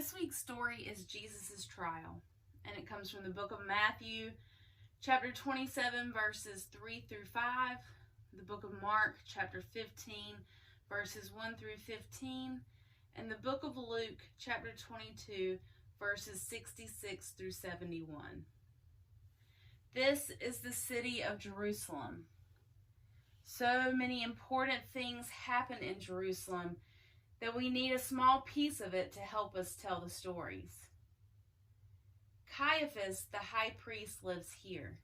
This week's story is Jesus' trial, and it comes from the book of Matthew, chapter 27, verses 3 through 5, the book of Mark, chapter 15, verses 1 through 15, and the book of Luke, chapter 22, verses 66 through 71. This is the city of Jerusalem. So many important things happen in Jerusalem that we need a small piece of it to help us tell the stories. Caiaphas, the high priest, lives here.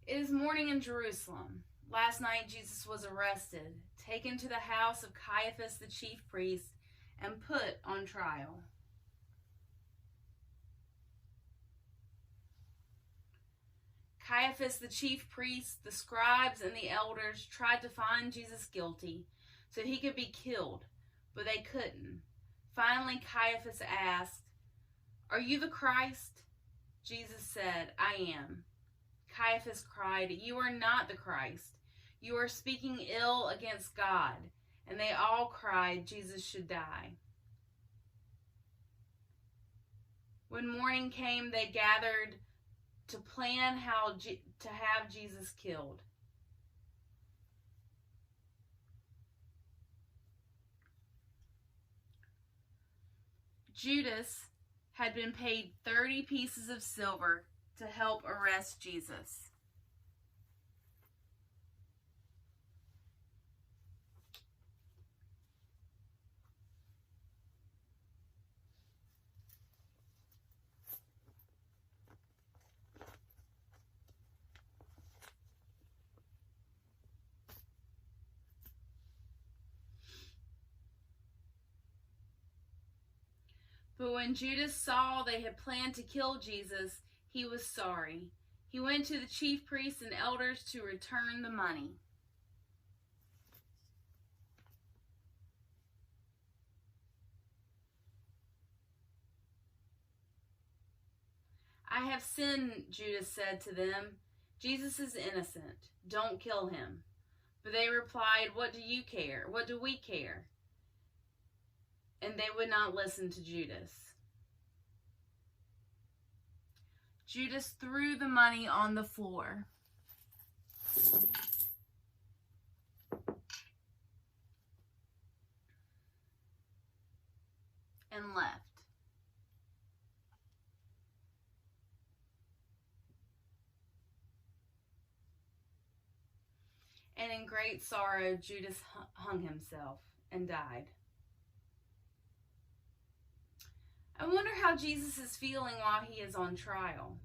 It is morning in Jerusalem. Last night Jesus was arrested, taken to the house of Caiaphas the chief priest, and put on trial. Caiaphas the chief priest, the scribes, and the elders tried to find Jesus guilty so he could be killed, but they couldn't. Finally, Caiaphas asked, "Are you the Christ?" Jesus said, "I am." Caiaphas cried, "You are not the Christ. You are speaking ill against God." And they all cried Jesus should die. When morning came, they gathered to plan how to have Jesus killed. Judas had been paid 30 pieces of silver to help arrest Jesus. But when Judas saw they had planned to kill Jesus, he was sorry. He went to the chief priests and elders to return the money. "I have sinned," Judas said to them. "Jesus is innocent. Don't kill him." But they replied, "What do you care? What do we care?" And they would not listen to Judas. Judas threw the money on the floor and left. And in great sorrow, Judas hung himself and died. I wonder how Jesus is feeling while he is on trial.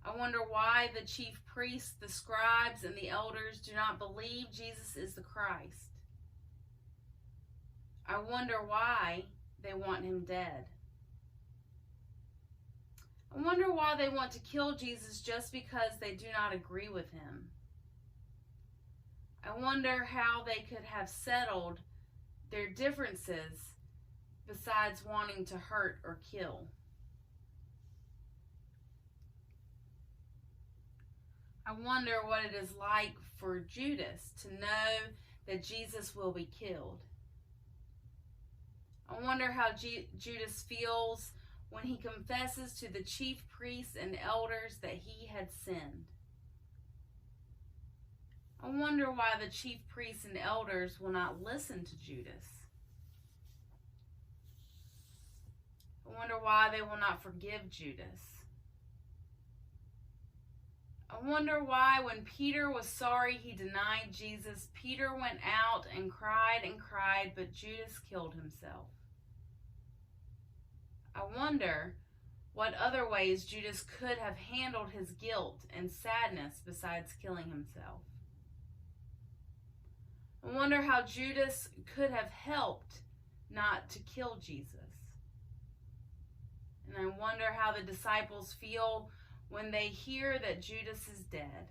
I wonder why the chief priests, the scribes, and the elders do not believe Jesus is the Christ. I wonder why they want him dead. I wonder why they want to kill Jesus just because they do not agree with him. I wonder how they could have settled their differences besides wanting to hurt or kill. I wonder what it is like for Judas to know that Jesus will be killed. I wonder how Judas feels when he confesses to the chief priests and elders that he had sinned. I wonder why the chief priests and elders will not listen to Judas. I I wonder why they will not forgive Judas. I wonder why when Peter was sorry he denied Jesus, Peter went out and cried, but Judas killed himself. I wonder what other ways Judas could have handled his guilt and sadness besides killing himself. I wonder how Judas could have helped not to kill Jesus. And I wonder how the disciples feel when they hear that Judas is dead.